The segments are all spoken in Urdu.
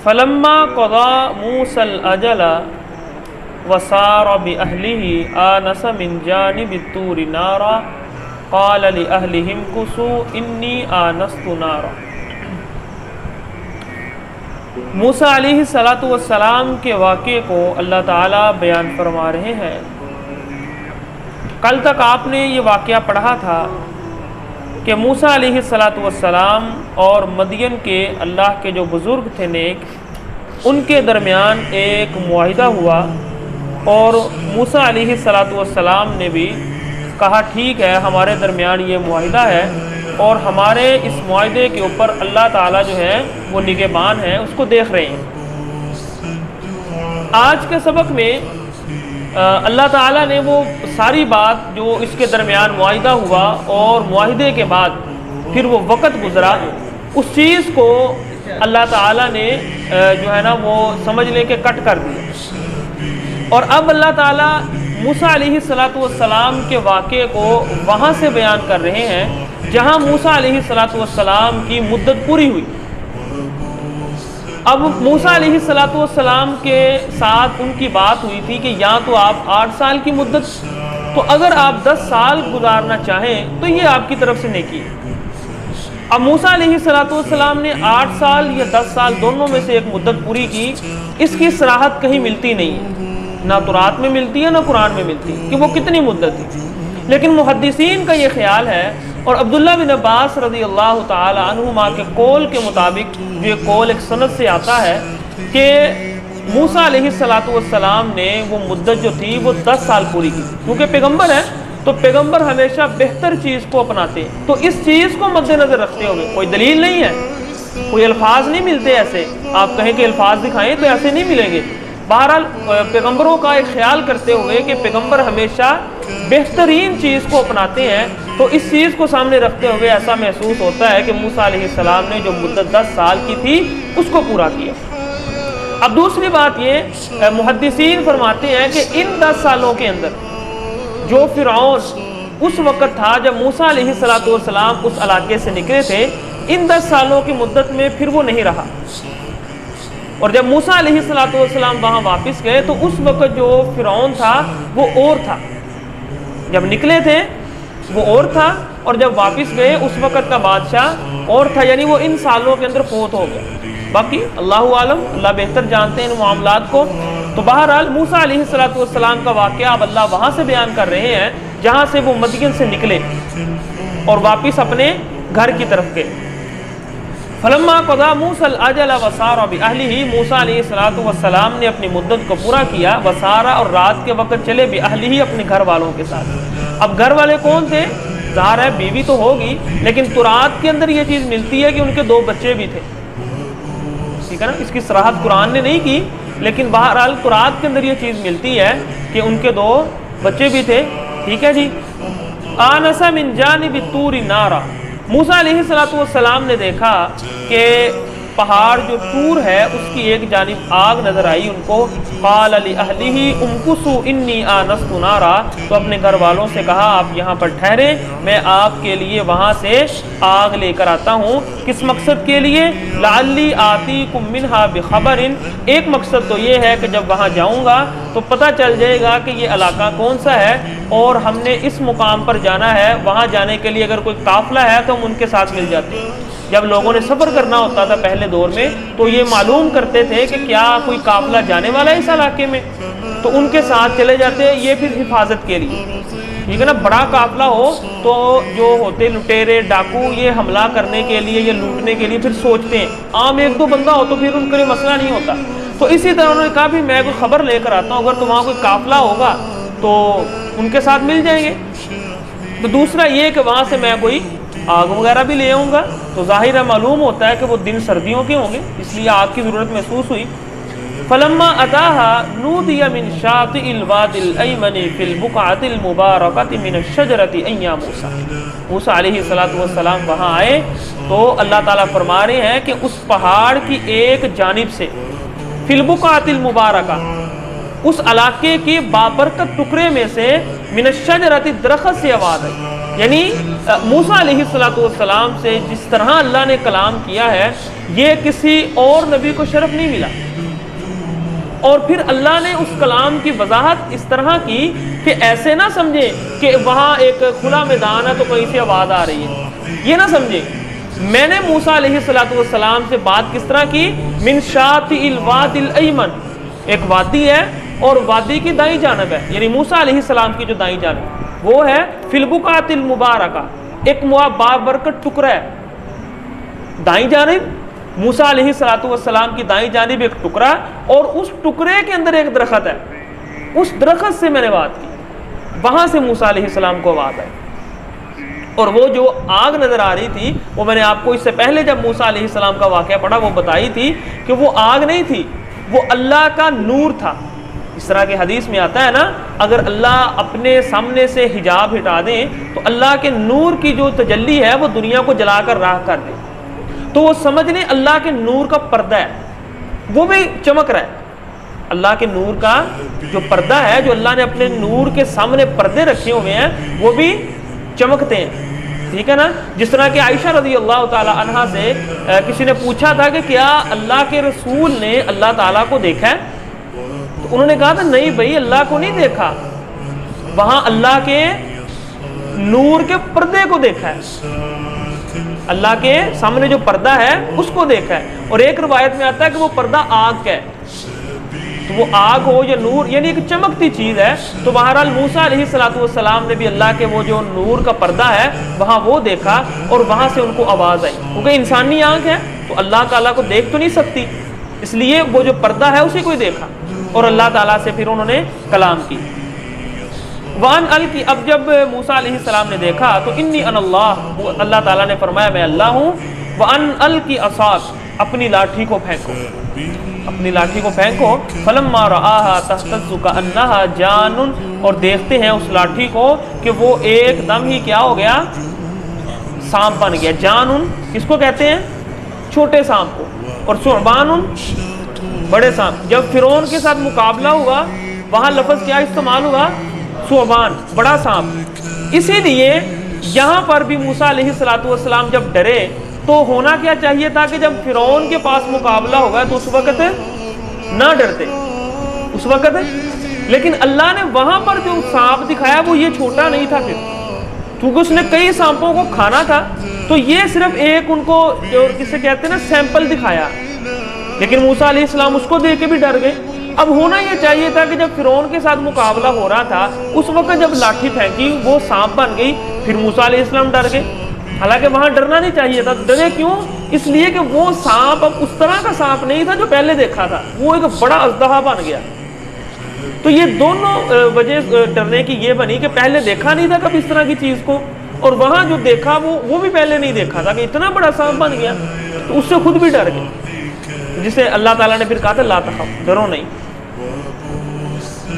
فلما قضى موسى الأجل وسار بأهله آنس من جانب الطور نارا قال لأهلهم كثوا إني آنست نارا۔ موسیٰ علیہ السلام کے واقعے کو اللہ تعالیٰ بیان فرما رہے ہیں۔ کل تک آپ نے یہ واقعہ پڑھا تھا کہ موسیٰ علیہ السلام اور مدین کے اللہ کے جو بزرگ تھے نیک، ان کے درمیان ایک معاہدہ ہوا، اور موسیٰ علیہ السلام نے بھی کہا ٹھیک ہے ہمارے درمیان یہ معاہدہ ہے، اور ہمارے اس معاہدے کے اوپر اللہ تعالیٰ جو ہے وہ نگہبان ہے، اس کو دیکھ رہے ہیں۔ آج کے سبق میں اللہ تعالیٰ نے وہ ساری بات جو اس کے درمیان معاہدہ ہوا اور معاہدے کے بعد پھر وہ وقت گزرا، اس چیز کو اللہ تعالیٰ نے جو ہے نا وہ سمجھ لے کے کٹ کر دیا، اور اب اللہ تعالیٰ موسیٰ علیہ السلام کے واقعے کو وہاں سے بیان کر رہے ہیں جہاں موسیٰ علیہ السلام کی مدت پوری ہوئی۔ اب موسیٰ علیہ السلام کے ساتھ ان کی بات ہوئی تھی کہ یا تو آپ 8 سال کی مدت، تو اگر آپ 10 سال گزارنا چاہیں تو یہ آپ کی طرف سے نیکی ہے۔ اب موسیٰ علیہ السلام نے 8 سال یا 10 سال دونوں میں سے ایک مدت پوری کی، اس کی صراحت کہیں ملتی نہیں ہے، نہ تورات میں ملتی ہے نہ قرآن میں ملتی ہے کہ وہ کتنی مدت تھی، لیکن محدثین کا یہ خیال ہے، اور عبداللہ بن عباس رضی اللہ تعالی عنہما کے قول کے مطابق، جو یہ قول ایک سند سے آتا ہے کہ موسیٰ علیہ السلام نے وہ مدت جو تھی وہ 10 سال پوری کی، کیونکہ پیغمبر ہے تو پیغمبر ہمیشہ بہتر چیز کو اپناتے ہیں، تو اس چیز کو مد نظر رکھتے ہوئے، کوئی دلیل نہیں ہے، کوئی الفاظ نہیں ملتے ایسے، آپ کہیں کہ الفاظ دکھائیں تو ایسے نہیں ملیں گے۔ بہرحال پیغمبروں کا ایک خیال کرتے ہوئے کہ پیغمبر ہمیشہ بہترین چیز کو اپناتے ہیں، تو اس چیز کو سامنے رکھتے ہوئے ایسا محسوس ہوتا ہے کہ موسیٰ علیہ السلام نے جو مدت 10 سال کی تھی اس کو پورا کیا۔ اب دوسری بات یہ، محدثین فرماتے ہیں کہ ان 10 سالوں کے اندر جو فرعون اس وقت تھا جب موسیٰ علیہ السلام اس علاقے سے نکلے تھے، ان 10 سالوں کی مدت میں پھر وہ نہیں رہا، اور جب موسیٰ علیہ السلام وہاں واپس گئے تو اس وقت جو فرعون تھا وہ اور تھا، جب نکلے تھے وہ اور تھا، اور جب واپس گئے اس وقت کا بادشاہ اور تھا، یعنی وہ ان سالوں کے اندر فوت ہو گیا۔ باقی اللہ عالم، اللہ بہتر جانتے ہیں ان معاملات کو۔ تو بہرحال موسیٰ علیہ السلام کا واقعہ اب اللہ وہاں سے بیان کر رہے ہیں جہاں سے وہ مدین سے نکلے اور واپس اپنے گھر کی طرف گئے۔ فلما قضى موسى الاجل وسار باهله، موسیٰ علیہ السلام نے اپنی مدت کو پورا کیا، وسارا اور رات کے وقت چلے باهله اپنے گھر والوں کے ساتھ۔ اب گھر والے کون تھے؟ ظاہر ہے بیوی تو ہوگی، لیکن تورات کے اندر یہ چیز ملتی ہے کہ ان کے 2 بچے بھی تھے، ٹھیک ہے نا، اس کی صراحت قرآن نے نہیں کی، لیکن بہرحال تورات کے اندر یہ چیز ملتی ہے کہ ان کے 2 بچے بھی تھے، ٹھیک ہے جی۔ آنس من جانب الطور نارا، موسیٰ علیہ السلام نے دیکھا کہ پہاڑ جو طور ہے اس کی ایک جانب آگ نظر آئی ان کو۔ قال لأہلہ امکثوا انی آنست نارا، تو اپنے گھر والوں سے کہا آپ یہاں پر ٹھہرے، میں آپ کے لیے وہاں سے آگ لے کر آتا ہوں۔ کس مقصد کے لیے؟ لعلی آتیکم منہا بخبر، ایک مقصد تو یہ ہے کہ جب وہاں جاؤں گا تو پتہ چل جائے گا کہ یہ علاقہ کون سا ہے، اور ہم نے اس مقام پر جانا ہے، وہاں جانے کے لیے اگر کوئی قافلہ ہے تو ہم ان کے ساتھ مل جاتے ہیں۔ جب لوگوں نے سفر کرنا ہوتا تھا پہلے دور میں تو یہ معلوم کرتے تھے کہ کیا کوئی قافلہ جانے والا ہے اس علاقے میں، تو ان کے ساتھ چلے جاتے، یہ پھر حفاظت کے لیے، ٹھیک ہے نا۔ بڑا قافلہ ہو تو جو ہوتے لٹیرے ڈاکو یہ حملہ کرنے کے لیے یا لوٹنے کے لیے پھر سوچتے ہیں، عام 1-2 بندہ ہو تو پھر ان کے لیے مسئلہ نہیں ہوتا۔ تو اسی طرح انہوں نے کہا بھی میں کوئی خبر لے کر آتا ہوں، اگر تو وہاں کوئی قافلہ ہوگا تو ان کے ساتھ مل جائیں گے۔ تو دوسرا یہ کہ وہاں سے میں کوئی آگ وغیرہ بھی لے آؤں گا، تو ظاہر ہے معلوم ہوتا ہے کہ وہ دن سردیوں کے ہوں گے، اس لیے آگ کی ضرورت محسوس ہوئی۔ فلما اتاها نودي من شاطئ الوادي الايمن في البقعة المباركة من الشجرة ان يا موسى، موسیٰ علیہ السلام وہاں آئے تو اللہ تعالیٰ فرما رہے ہیں کہ اس پہاڑ کی ایک جانب سے فی البقعة المبارکہ، اس علاقے کے بابرکت ٹکڑے میں سے من الشجرۃ، درخت سے آواز آئی، یعنی موسیٰ علیہ السلام سے جس طرح اللہ نے کلام کیا ہے یہ کسی اور نبی کو شرف نہیں ملا. اور پھر اللہ نے اس کلام کی وضاحت اس طرح کی کہ ایسے نہ سمجھے کہ وہاں ایک کھلا میدان ہے تو کہیں سے آواز آ رہی ہے, یہ نہ سمجھے. میں نے موسیٰ علیہ السلام سے بات کس طرح کی, من شاطئ الوادی الایمن, ایک وادی ہے اور وادی کی دائیں جانب ہے, یعنی موسیٰ علیہ السلام کی جو دائیں جانب وہ ہے فی البقعۃ المبارکہ, ایک بابرکت ٹکڑا ہے دائیں جانب. موسیٰ علیہ السلام کی دائیں جانب ایک ٹکڑا اور اس ٹکڑے کے اندر ایک درخت ہے, اس درخت سے میں نے بات کی, وہاں سے موسیٰ علیہ السلام کو آواز آئی. اور وہ جو آگ نظر آ رہی تھی وہ میں نے آپ کو اس سے پہلے جب موسیٰ علیہ السلام کا واقعہ پڑھا وہ بتائی تھی کہ وہ آگ نہیں تھی, وہ اللہ کا نور تھا. اس طرح کے حدیث میں آتا ہے نا, اگر اللہ اپنے سامنے سے حجاب ہٹا دیں تو اللہ کے نور کی جو تجلی ہے وہ دنیا کو جلا کر راہ کر دے, تو وہ سمجھ لیں اللہ کے نور کا پردہ ہے وہ بھی چمک رہا ہے. اللہ کے نور کا جو پردہ ہے, جو اللہ نے اپنے نور کے سامنے پردے رکھے ہوئے ہیں وہ بھی چمکتے ہیں, ٹھیک ہے نا. جس طرح کہ عائشہ رضی اللہ تعالی عنہا سے کسی نے پوچھا تھا کہ کیا اللہ کے رسول نے اللہ تعالیٰ کو دیکھا ہے, تو انہوں نے کہا تھا نہیں بھائی اللہ کو نہیں دیکھا, وہاں اللہ کے نور کے پردے کو دیکھا ہے, اللہ کے سامنے جو پردہ ہے اس کو دیکھا ہے. اور ایک روایت میں آتا ہے کہ وہ پردہ آگ کا ہے, تو وہ آگ ہو یا نور یعنی ایک چمکتی چیز ہے. تو بہرحال موسیٰ علیہ السلام نے بھی اللہ کے وہ جو نور کا پردہ ہے وہاں وہ دیکھا اور وہاں سے ان کو آواز آئی, کیونکہ انسانی آنکھ ہے تو اللہ تعالیٰ کو دیکھ تو نہیں سکتی, اس لیے وہ جو پردہ ہے اسی کو ہی دیکھا اور اللہ تعالیٰ سے پھر انہوں نے کلام کی. وان الکی, اب جب موسیٰ علیہ السلام نے دیکھا تو انی ان اللہ, اللہ تعالیٰ نے فرمایا میں اللہ ہوں. وان الکی عصاک, اپنی لاٹھی کو پھینکو, اپنی لاٹھی کو پھینکو. فلما رآہا تہتز کأنہا جان, اور دیکھتے ہیں اس لاٹھی کو کہ وہ ایک دم ہی کیا ہو گیا, سانپ بن گیا. جان کس کو کہتے ہیں, چھوٹے سانپ کو, اور ثعبان بڑے سانپ. جب فرعون کے ساتھ مقابلہ ہوا وہاں لفظ کیا استعمال ہوا, ثعبان, بڑا سانپ. اسی لیے یہاں پر بھی موسیٰ علیہ السلام جب ڈرے تو ہونا کیا چاہیے تھا کہ جب فرعون کے پاس مقابلہ ہوگا تو اس وقت نہ ڈرتے اس وقت, لیکن اللہ نے وہاں پر جو سانپ دکھایا وہ یہ چھوٹا نہیں تھا, پھر کیونکہ اس نے کئی سانپوں کو کھانا تھا تو یہ صرف ایک ان کو جو کسے کہتے ہیں نا سیمپل دکھایا, لیکن موسیٰ علیہ السلام اس کو دیکھ کے بھی ڈر گئے. اب ہونا یہ چاہیے تھا کہ جب فرعون کے ساتھ مقابلہ ہو رہا تھا اس وقت جب لاٹھی پھینکی وہ سانپ بن گئی, پھر موسیٰ علیہ السلام ڈر گئے. حالانکہ وہاں ڈرنا نہیں چاہیے تھا. ڈرے کیوں, اس لیے کہ وہ سانپ اب اس طرح کا سانپ نہیں تھا جو پہلے دیکھا تھا, وہ ایک بڑا اژدہا بن گیا. تو یہ دونوں وجہ ڈرنے کی یہ بنی کہ پہلے دیکھا نہیں تھا کبھی اس طرح کی چیز کو, اور وہاں جو دیکھا وہ بھی پہلے نہیں دیکھا تھا کہ اتنا بڑا سانپ بن گیا, تو اس سے خود بھی ڈر گئے. جسے اللہ تعالیٰ نے پھر کہا تھا لا تخف, ڈرو نہیں.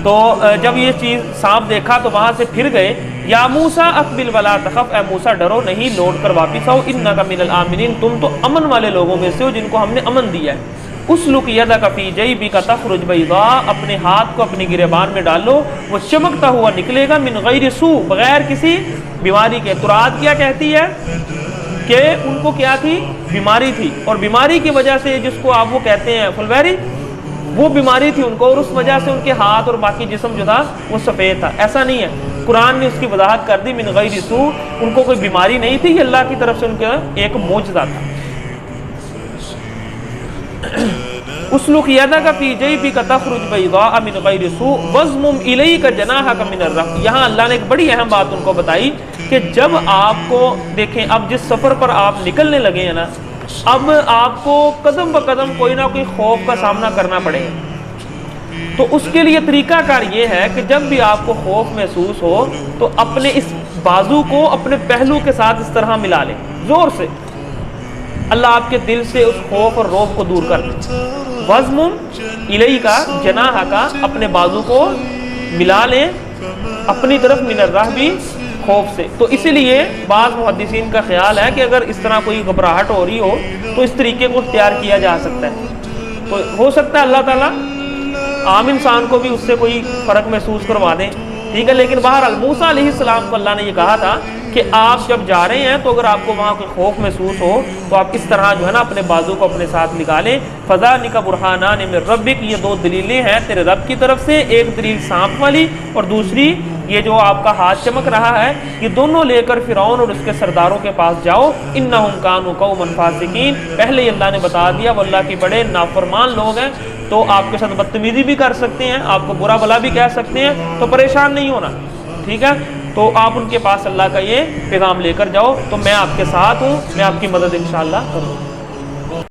تو جب یہ چیز سانپ دیکھا تو وہاں سے پھر گئے. یا موسیٰ اقبل ولا تخف, اے موسیٰ ڈرو نہیں, لوٹ کر واپس آؤ. انک من الآمنین, تم تو امن والے لوگوں میں سے ہو جن کو ہم نے امن دیا ہے. اسلک یدک فی جیبک تخرج بیضاء, اپنے ہاتھ کو اپنی گریبان میں ڈالو وہ چمکتا ہوا نکلے گا. من غیر سوء, بغیر کسی بیماری کے. تراد کیا کہتی ہے کہ ان کو کیا تھی, بیماری تھی, اور بیماری کی وجہ سے جس کو آپ وہ کہتے ہیں فلویری, وہ بیماری تھی ان کو, اور اس وجہ سے ان کے ہاتھ اور باقی جسم جو تھا وہ سفید تھا. ایسا نہیں ہے, قرآن نے اس کی وضاحت کر دی. من غیر سوء, ان کو کوئی بیماری نہیں تھی, یہ اللہ کی طرف سے ان کا ایک معجزہ تھا. اسلک یدک فی جیبک تخرج بیضاء من غیر سوء واضمم الیک جناحک من الرحم. یہاں اللہ نے ایک بڑی اہم بات ان کو بتائی کہ جب آپ کو دیکھیں, اب جس سفر پر آپ نکلنے لگے ہیں نا, اب آپ کو قدم بہ قدم کوئی نہ کوئی خوف کا سامنا کرنا پڑے گا. تو اس کے لیے طریقہ کار یہ ہے کہ جب بھی آپ کو خوف محسوس ہو تو اپنے اس بازو کو اپنے پہلو کے ساتھ اس طرح ملا لیں زور سے, اللہ آپ کے دل سے اس خوف اور رعب کو دور کر دے. وضمم الیک جناحک, اپنے بازو کو ملا لیں اپنی طرف, من الرہب, خوف سے. تو اسی لیے بعض محدثین کا خیال ہے کہ اگر اس طرح کوئی گھبراہٹ ہو رہی ہو تو اس طریقے کو اختیار کیا جا سکتا ہے. تو ہو سکتا ہے اللہ تعالیٰ عام انسان کو بھی اس سے کوئی فرق محسوس کروا دیں, ٹھیک ہے، لیکن بہرحال موسیٰ علیہ السلام کو اللہ نے یہ کہا تھا کہ آپ جب جا رہے ہیں تو اگر آپ کو وہاں کوئی خوف محسوس ہو تو آپ اس طرح جو ہے نا اپنے بازو کو اپنے ساتھ نکالیں. فذالک برہانان من ربک، یہ دو دلیلیں ہیں تیرے رب کی طرف سے، ایک دلیل سانپ والی اور دوسری یہ جو آپ کا ہاتھ چمک رہا ہے، یہ دونوں لے کر فرعون اور اس کے سرداروں کے پاس جاؤ. انہم کانوا قوما فاسقین، پہلے ہی اللہ نے بتا دیا وہ اللہ کے بڑے نافرمان لوگ ہیں، تو آپ کے ساتھ بدتمیزی بھی کر سکتے ہیں، آپ کو برا بھلا بھی کہہ سکتے ہیں، تو پریشان نہیں ہونا. ٹھیک ہے، تو آپ ان کے پاس اللہ کا یہ پیغام لے کر جاؤ، تو میں آپ کے ساتھ ہوں، میں آپ کی مدد انشاءاللہ کروں.